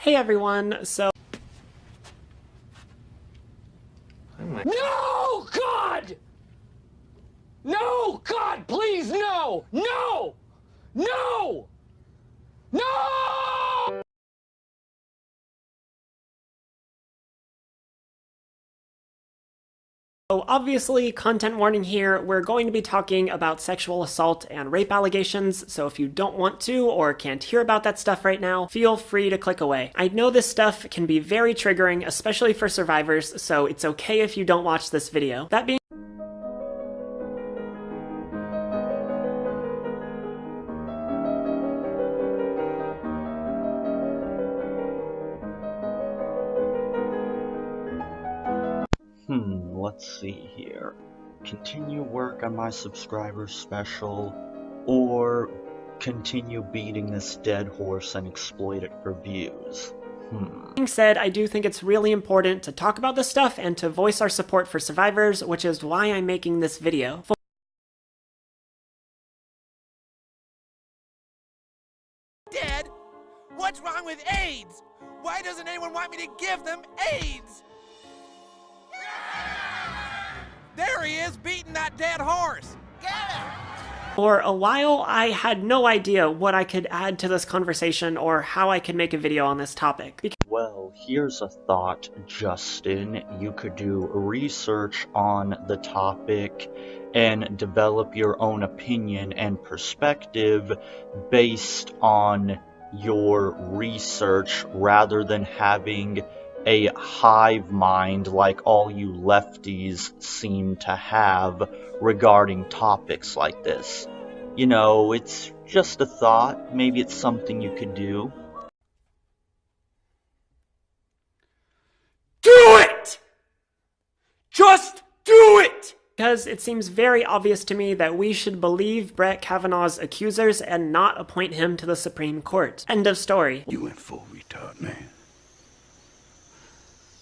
Hey everyone, so... No, God! No, God, please, no! No! No! No! So obviously, content warning here, we're going to be talking about sexual assault and rape allegations, so if you don't want to or can't hear about that stuff right now, feel free to click away. I know this stuff can be very triggering, especially for survivors, so it's okay if you don't watch this video. That being let's see here. Continue work on my subscriber special, or continue beating this dead horse and exploit it for views. Being said, I do think it's really important to talk about this stuff and to voice our support for survivors, which is why I'm making this video. Dad, what's wrong with AIDS? Why doesn't anyone want me to give them AIDS? There he is, beating that dead horse. Get him! For a while, I had no idea what I could add to this conversation or how I could make a video on this topic. Well, here's a thought, Justin. You could do research on the topic and develop your own opinion and perspective based on your research rather than having a hive mind like all you lefties seem to have regarding topics like this. You know, it's just a thought. Maybe it's something you could do. Do it! Just do it! Because it seems very obvious to me that we should believe Brett Kavanaugh's accusers and not appoint him to the Supreme Court. End of story. You went full retard, man.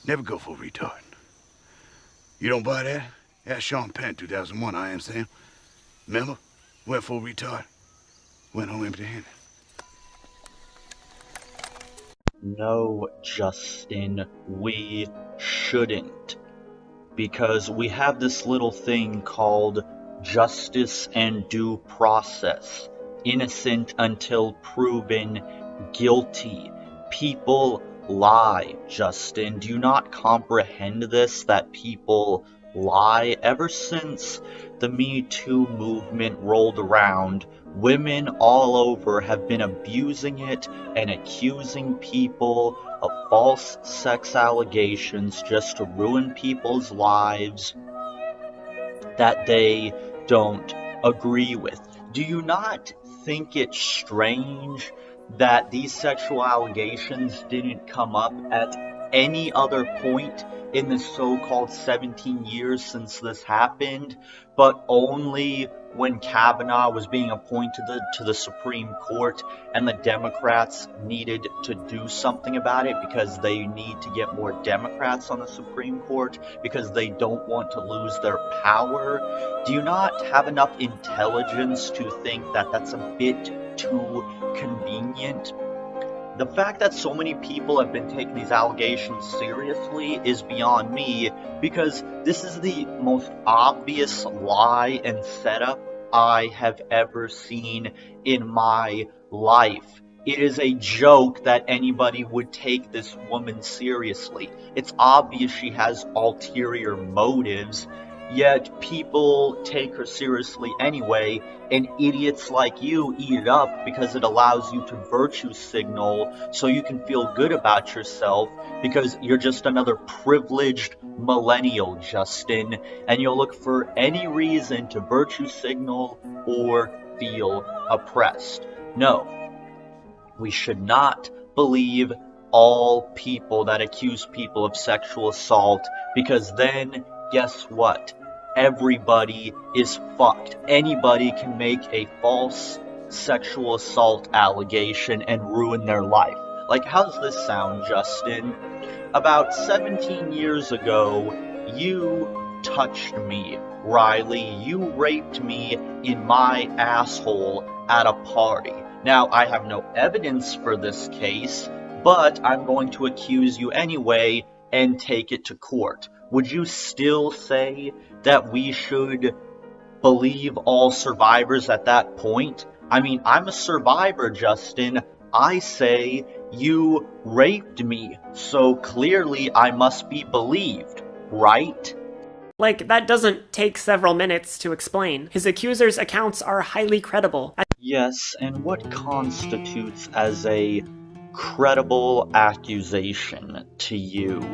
Never go full retard. You don't buy that? Ask Sean Penn, 2001, I Am Sam. Remember? Went full retard. Went home empty-handed. No, Justin, we shouldn't. Because we have this little thing called justice and due process. Innocent until proven guilty. People lie, Justin. Do you not comprehend this, that people lie? Ever since the Me Too movement rolled around, women all over have been abusing it and accusing people of false sex allegations just to ruin people's lives that they don't agree with. Do you not think it's strange that these sexual allegations didn't come up at any other point in the so-called 17 years since this happened, but only when Kavanaugh was being appointed to the Supreme Court and the Democrats needed to do something about it because they need to get more Democrats on the Supreme Court because they don't want to lose their power? Do you not have enough intelligence to think that that's a bit too convenient? The fact that so many people have been taking these allegations seriously is beyond me, because this is the most obvious lie and setup I have ever seen in my life. It is a joke that anybody would take this woman seriously. It's obvious she has ulterior motives, yet people take her seriously anyway, and idiots like you eat it up because it allows you to virtue signal so you can feel good about yourself because you're just another privileged millennial, Justin, and you'll look for any reason to virtue signal or feel oppressed. No, we should not believe all people that accuse people of sexual assault, because then guess what? Everybody is fucked. Anybody can make a false sexual assault allegation and ruin their life. Like, how does this sound, Justin? About 17 years ago, you touched me, Riley. You raped me in my asshole at a party. Now, I have no evidence for this case, but I'm going to accuse you anyway and take it to court. Would you still say that we should believe all survivors at that point? I mean, I'm a survivor, Justin. I say you raped me, so clearly I must be believed, right? Like, that doesn't take several minutes to explain. His accuser's accounts are highly credible. Yes, and what constitutes as a credible accusation to you,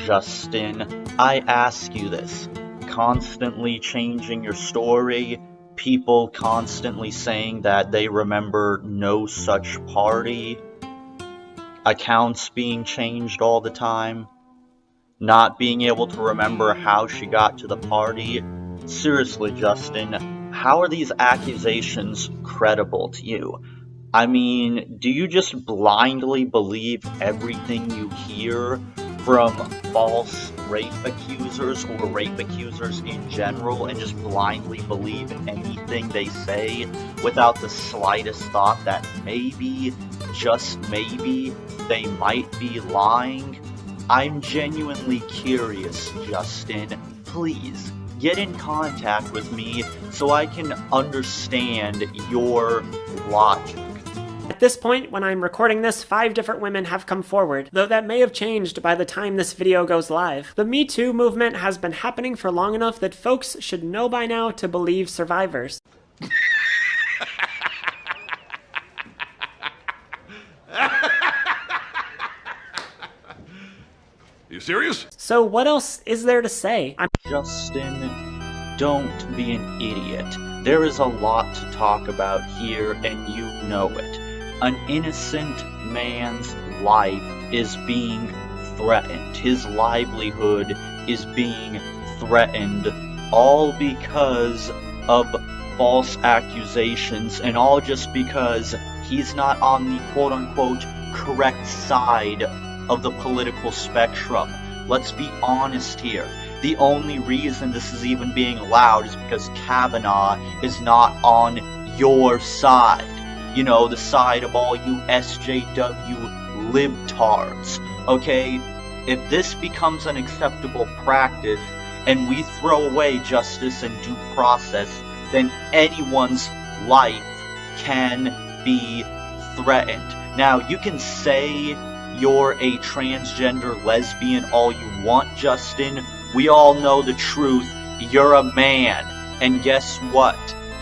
Justin? I ask you this. Constantly changing your story, people constantly saying that they remember no such party, accounts being changed all the time, not being able to remember how she got to the party. Seriously, Justin, how are these accusations credible to you? I mean, do you just blindly believe everything you hear from false rape accusers or rape accusers in general and just blindly believe anything they say without the slightest thought that maybe, just maybe, they might be lying? I'm genuinely curious, Justin. Please, get in contact with me so I can understand your logic. At this point, when I'm recording this, 5 different women have come forward, though that may have changed by the time this video goes live. The Me Too movement has been happening for long enough that folks should know by now to believe survivors. You serious? So what else is there to say? Justin, don't be an idiot. There is a lot to talk about here, and you know it. An innocent man's life is being threatened. His livelihood is being threatened, all because of false accusations, and all just because he's not on the quote-unquote correct side of the political spectrum. Let's be honest here. The only reason this is even being allowed is because Kavanaugh is not on your side. You know, the side of all you SJW libtards. Okay? If this becomes an acceptable practice and we throw away justice and due process, then anyone's life can be threatened. Now, you can say you're a transgender lesbian all you want, Justin. We all know the truth. You're a man. And guess what?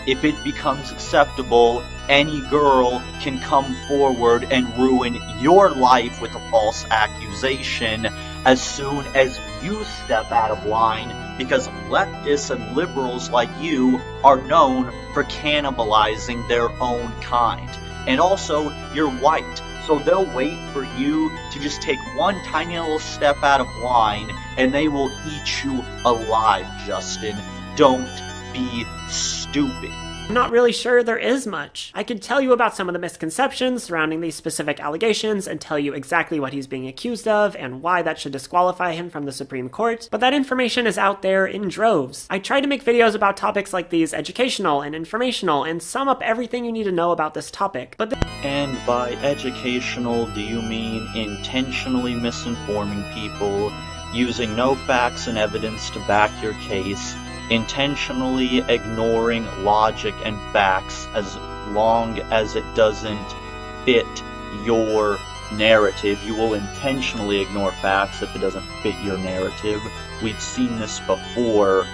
If it becomes acceptable, any girl can come forward and ruin your life with a false accusation as soon as you step out of line, because leftists and liberals like you are known for cannibalizing their own kind. And also, you're white, so they'll wait for you to just take one tiny little step out of line and they will eat you alive, Justin. Don't be stupid. I'm not really sure there is much. I could tell you about some of the misconceptions surrounding these specific allegations and tell you exactly what he's being accused of and why that should disqualify him from the Supreme Court, but that information is out there in droves. I try to make videos about topics like these educational and informational and sum up everything you need to know about this topic, but And by educational, do you mean intentionally misinforming people, using no facts and evidence to back your case, intentionally ignoring logic and facts as long as it doesn't fit your narrative? You will intentionally ignore facts if it doesn't fit your narrative. We've seen this before.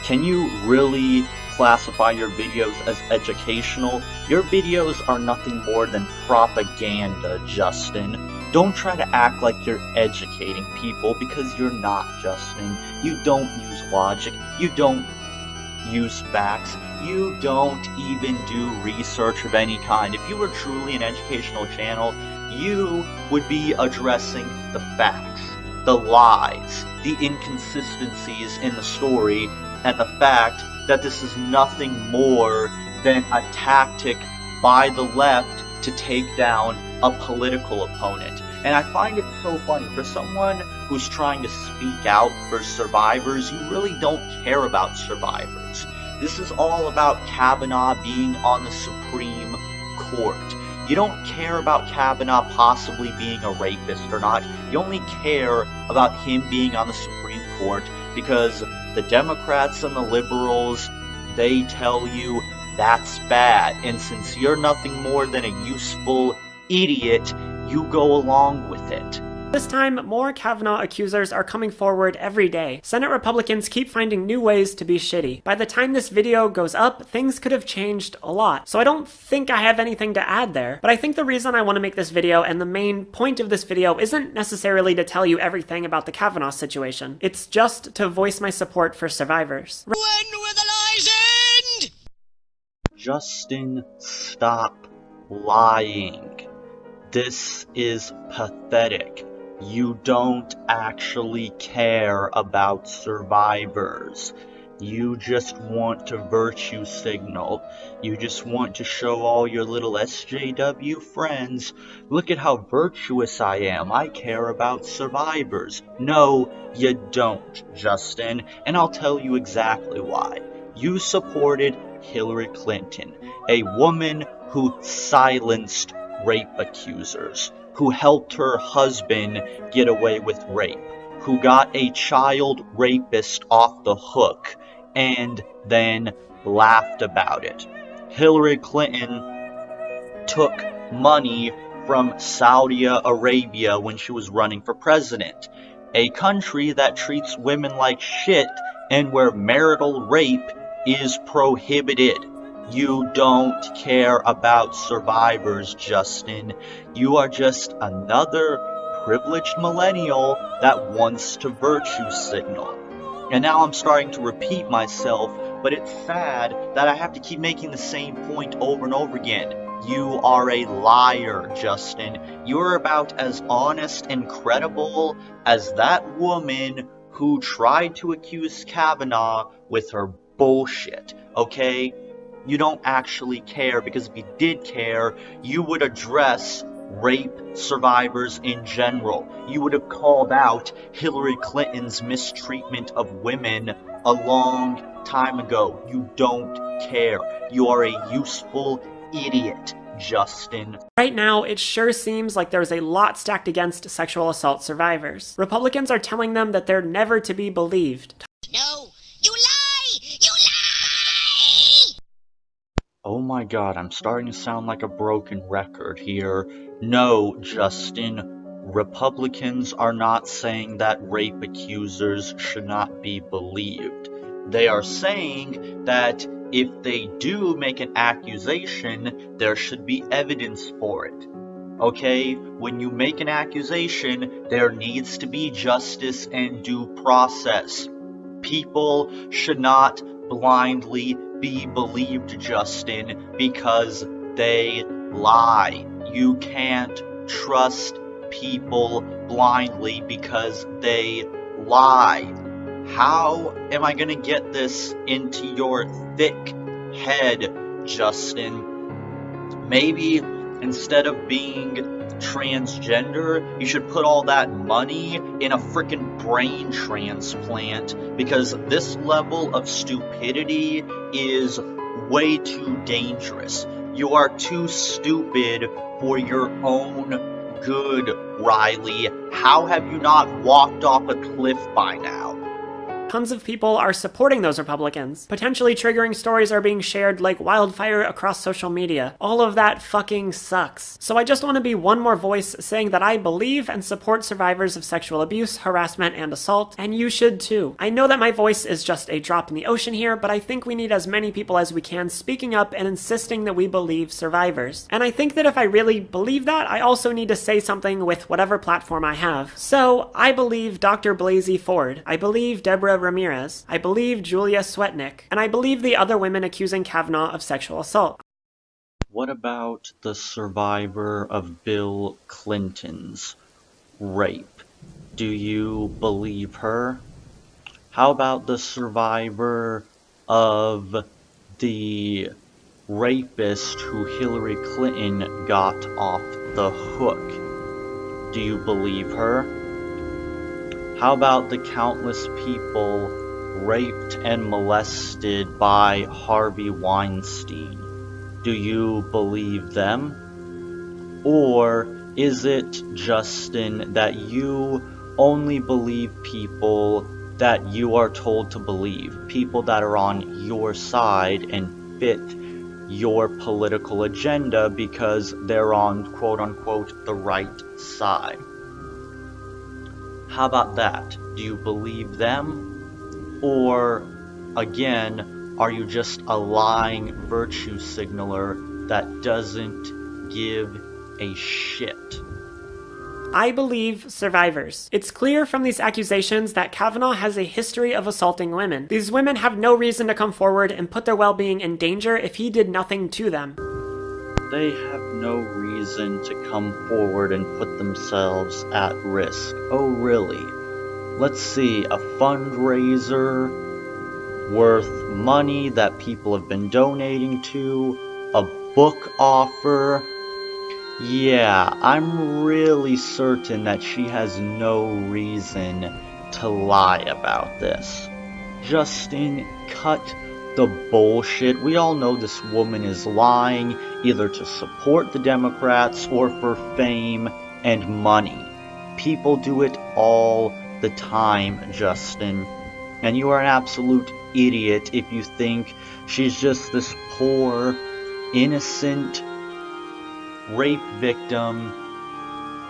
Can you really classify your videos as educational? Your videos are nothing more than propaganda, Justin. Don't try to act like you're educating people, because you're not, Justin. You don't use logic. You don't use facts. You don't even do research of any kind. If you were truly an educational channel, you would be addressing the facts, the lies, the inconsistencies in the story, and the fact that this is nothing more than a tactic by the left to take down a political opponent. And I find it so funny, for someone who's trying to speak out for survivors, you really don't care about survivors. This is all about Kavanaugh being on the Supreme Court. You don't care about Kavanaugh possibly being a rapist or not. You only care about him being on the Supreme Court because the Democrats and the liberals, they tell you that's bad. And since you're nothing more than a useful idiot, you go along with it. This time, more Kavanaugh accusers are coming forward every day. Senate Republicans keep finding new ways to be shitty. By the time this video goes up, things could have changed a lot. So I don't think I have anything to add there. But I think the reason I want to make this video, and the main point of this video, isn't necessarily to tell you everything about the Kavanaugh situation. It's just to voice my support for survivors. When will the lies end? Justin, stop lying. This is pathetic. You don't actually care about survivors. You just want to virtue signal. You just want to show all your little SJW friends, look at how virtuous I am. I care about survivors. No, you don't, Justin. And I'll tell you exactly why. You supported Hillary Clinton, a woman who silenced rape accusers, who helped her husband get away with rape, who got a child rapist off the hook, and then laughed about it. Hillary Clinton took money from Saudi Arabia when she was running for president, a country that treats women like shit and where marital rape is prohibited. You don't care about survivors, Justin. You are just another privileged millennial that wants to virtue signal. And now I'm starting to repeat myself, but it's sad that I have to keep making the same point over and over again. You are a liar, Justin. You're about as honest and credible as that woman who tried to accuse Kavanaugh with her bullshit, okay? You don't actually care, because if you did care, you would address rape survivors in general. You would have called out Hillary Clinton's mistreatment of women a long time ago. You don't care. You are a useful idiot, Justin. Right now, it sure seems like there's a lot stacked against sexual assault survivors. Republicans are telling them that they're never to be believed. No, you lie! You lie! Oh my god, I'm starting to sound like a broken record here. No, Justin, Republicans are not saying that rape accusers should not be believed. They are saying that if they do make an accusation, there should be evidence for it. Okay? When you make an accusation, there needs to be justice and due process. People should not blindly be believed, Justin, because they lie. You can't trust people blindly because they lie. How am I gonna get this into your thick head, Justin? Maybe instead of being transgender, you should put all that money in a freaking brain transplant, because this level of stupidity is way too dangerous. You are too stupid for your own good, Riley. How have you not walked off a cliff by now? Tons of people are supporting those Republicans. Potentially triggering stories are being shared like wildfire across social media. All of that fucking sucks. So I just want to be one more voice saying that I believe and support survivors of sexual abuse, harassment, and assault, and you should too. I know that my voice is just a drop in the ocean here, but I think we need as many people as we can speaking up and insisting that we believe survivors. And I think that if I really believe that, I also need to say something with whatever platform I have. So I believe Dr. Blasey Ford. I believe Deborah Ramirez. I believe Julia Swetnick. And I believe the other women accusing Kavanaugh of sexual assault. What about the survivor of Bill Clinton's rape? Do you believe her? How about the survivor of the rapist who Hillary Clinton got off the hook? Do you believe her? How about the countless people raped and molested by Harvey Weinstein? Do you believe them? Or is it, Justin, that you only believe people that you are told to believe, people that are on your side and fit your political agenda because they're on quote-unquote the right side? How about that? Do you believe them? Or, again, are you just a lying virtue signaler that doesn't give a shit? I believe survivors. It's clear from these accusations that Kavanaugh has a history of assaulting women. These women have no reason to come forward and put their well-being in danger if he did nothing to them. They have no reason to come forward and put themselves at risk. Oh, really? Let's see, a fundraiser worth money that people have been donating to, a book offer. Yeah, I'm really certain that she has no reason to lie about this. Justin, cut the bullshit. We all know this woman is lying, either to support the Democrats or for fame and money. People do it all the time, Justin. And you are an absolute idiot if you think she's just this poor, innocent rape victim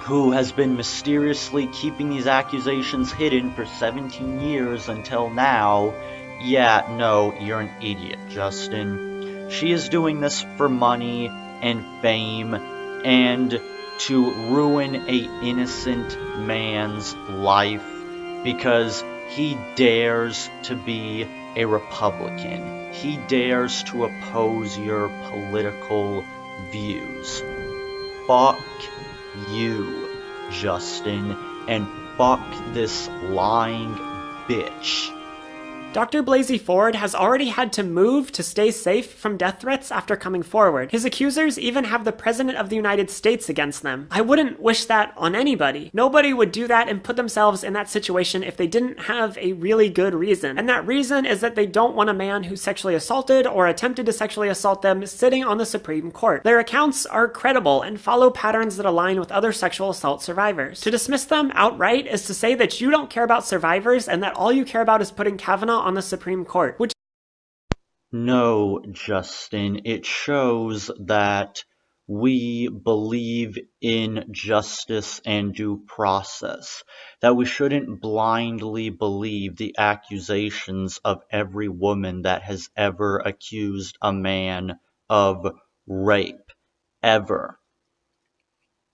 who has been mysteriously keeping these accusations hidden for 17 years until now. Yeah, no, you're an idiot, Justin. She is doing this for money and fame and to ruin an innocent man's life because he dares to be a Republican. He dares to oppose your political views. Fuck you, Justin, and fuck this lying bitch. Dr. Blasey Ford has already had to move to stay safe from death threats after coming forward. His accusers even have the President of the United States against them. I wouldn't wish that on anybody. Nobody would do that and put themselves in that situation if they didn't have a really good reason. And that reason is that they don't want a man who sexually assaulted or attempted to sexually assault them sitting on the Supreme Court. Their accounts are credible and follow patterns that align with other sexual assault survivors. To dismiss them outright is to say that you don't care about survivors and that all you care about is putting Kavanaugh on the Supreme Court, which... No, Justin, it shows that we believe in justice and due process, that we shouldn't blindly believe the accusations of every woman that has ever accused a man of rape, ever.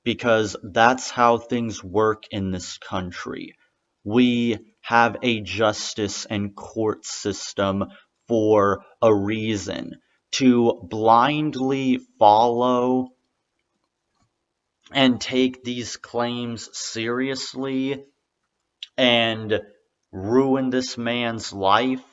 Because that's how things work in this country. We have a justice and court system for a reason. To blindly follow and take these claims seriously and ruin this man's life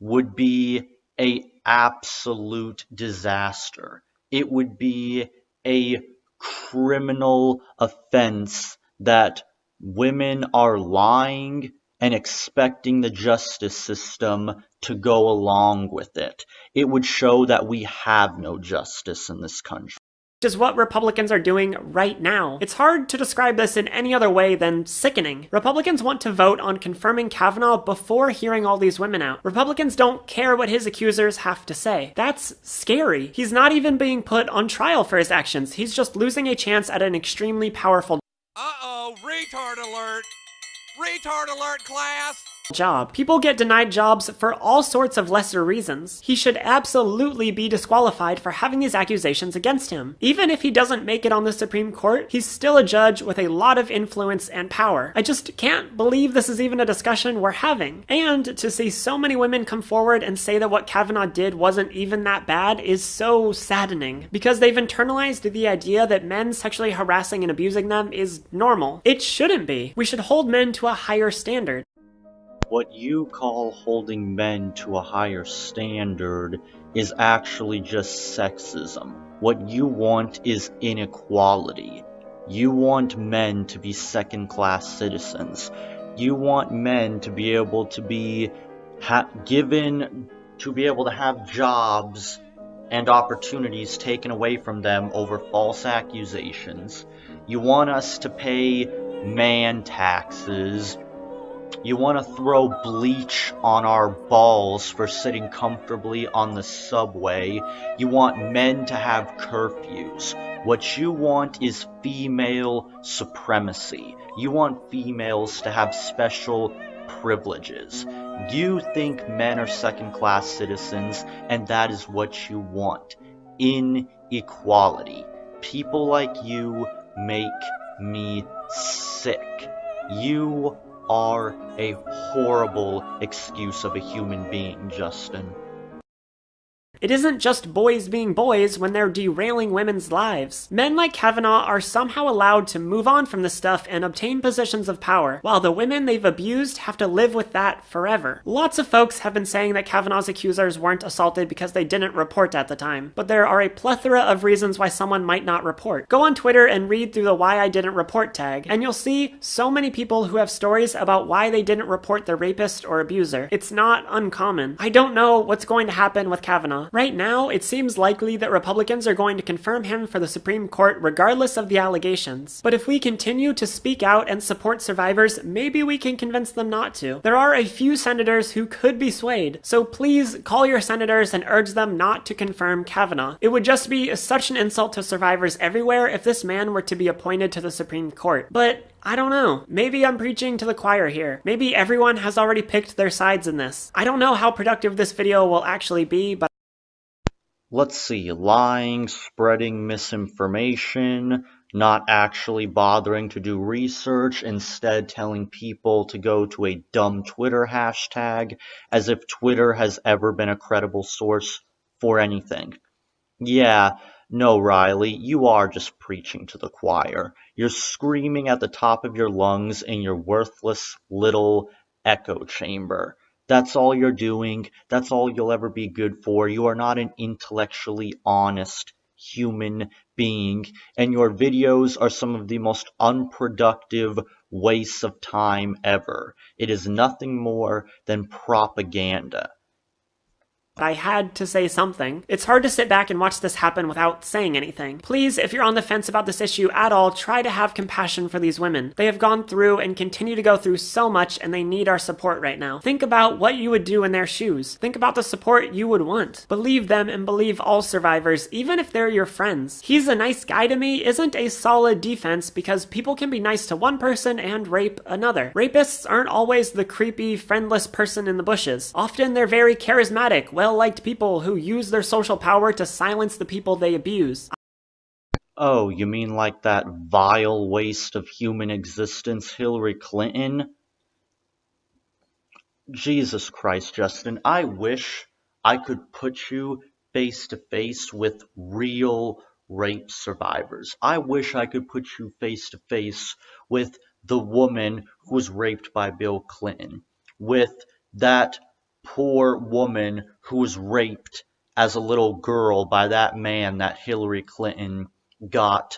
would be an absolute disaster. It would be a criminal offense that women are lying and expecting the justice system to go along with it. It would show that we have no justice in this country. Which is what Republicans are doing right now. It's hard to describe this in any other way than sickening. Republicans want to vote on confirming Kavanaugh before hearing all these women out. Republicans don't care what his accusers have to say. That's scary. He's not even being put on trial for his actions. He's just losing a chance at an extremely powerful Uh-oh, retard alert! Retard alert, class! job. People get denied jobs for all sorts of lesser reasons. He should absolutely be disqualified for having these accusations against him. Even if he doesn't make it on the Supreme Court, he's still a judge with a lot of influence and power. I just can't believe this is even a discussion we're having. And to see so many women come forward and say that what Kavanaugh did wasn't even that bad is so saddening, because they've internalized the idea that men sexually harassing and abusing them is normal. It shouldn't be. We should hold men to a higher standard. What you call holding men to a higher standard is actually just sexism. What you want is inequality. You want men to be second-class citizens. You want men to be able to be given to be able to have jobs and opportunities taken away from them over false accusations. You want us to pay man taxes. You want to throw bleach on our balls for sitting comfortably on the subway. You want men to have curfews. What you want is female supremacy. You want females to have special privileges. You think men are second-class citizens, and that is what you want. Inequality. People like you make me sick. You are a horrible excuse of a human being, Justin. It isn't just boys being boys when they're derailing women's lives. Men like Kavanaugh are somehow allowed to move on from this stuff and obtain positions of power, while the women they've abused have to live with that forever. Lots of folks have been saying that Kavanaugh's accusers weren't assaulted because they didn't report at the time, but there are a plethora of reasons why someone might not report. Go on Twitter and read through the Why I Didn't Report tag, and you'll see so many people who have stories about why they didn't report their rapist or abuser. It's not uncommon. I don't know what's going to happen with Kavanaugh. Right now, it seems likely that Republicans are going to confirm him for the Supreme Court regardless of the allegations. But if we continue to speak out and support survivors, maybe we can convince them not to. There are a few senators who could be swayed, so please call your senators and urge them not to confirm Kavanaugh. It would just be such an insult to survivors everywhere if this man were to be appointed to the Supreme Court. But I don't know. Maybe I'm preaching to the choir here. Maybe everyone has already picked their sides in this. I don't know how productive this video will actually be, but let's see, lying, spreading misinformation, not actually bothering to do research, instead telling people to go to a dumb Twitter hashtag, as if Twitter has ever been a credible source for anything. Yeah, no, Riley, you are just preaching to the choir. You're screaming at the top of your lungs in your worthless little echo chamber. That's all you're doing. That's all you'll ever be good for. You are not an intellectually honest human being, and your videos are some of the most unproductive wastes of time ever. It is nothing more than propaganda. I had to say something. It's hard to sit back and watch this happen without saying anything. Please, if you're on the fence about this issue at all, try to have compassion for these women. They have gone through and continue to go through so much, and they need our support right now. Think about what you would do in their shoes. Think about the support you would want. Believe them and believe all survivors, even if they're your friends. He's a nice guy to me isn't a solid defense because people can be nice to one person and rape another. Rapists aren't always the creepy, friendless person in the bushes. Often they're very charismatic, well-liked people who use their social power to silence the people they abuse. Oh, you mean like that vile waste of human existence, Hillary Clinton? Jesus Christ, Justin, I wish I could put you face to face with real rape survivors. I wish I could put you face to face with the woman who was raped by Bill Clinton, with that poor woman who was raped as a little girl by that man that Hillary Clinton got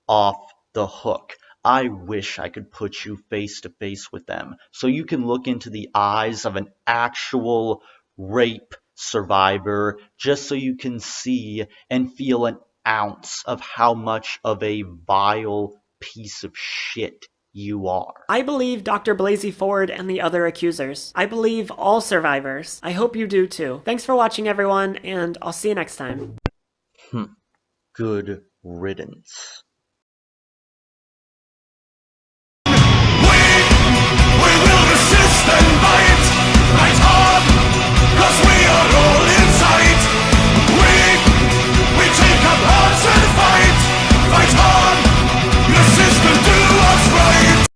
off the hook. I wish I could put you face to face with them so you can look into the eyes of an actual rape survivor, just so you can see and feel an ounce of how much of a vile piece of shit you are. I believe Dr. Blasey Ford and the other accusers. I believe all survivors. I hope you do too. Thanks for watching, everyone, and I'll see you next time. Good riddance.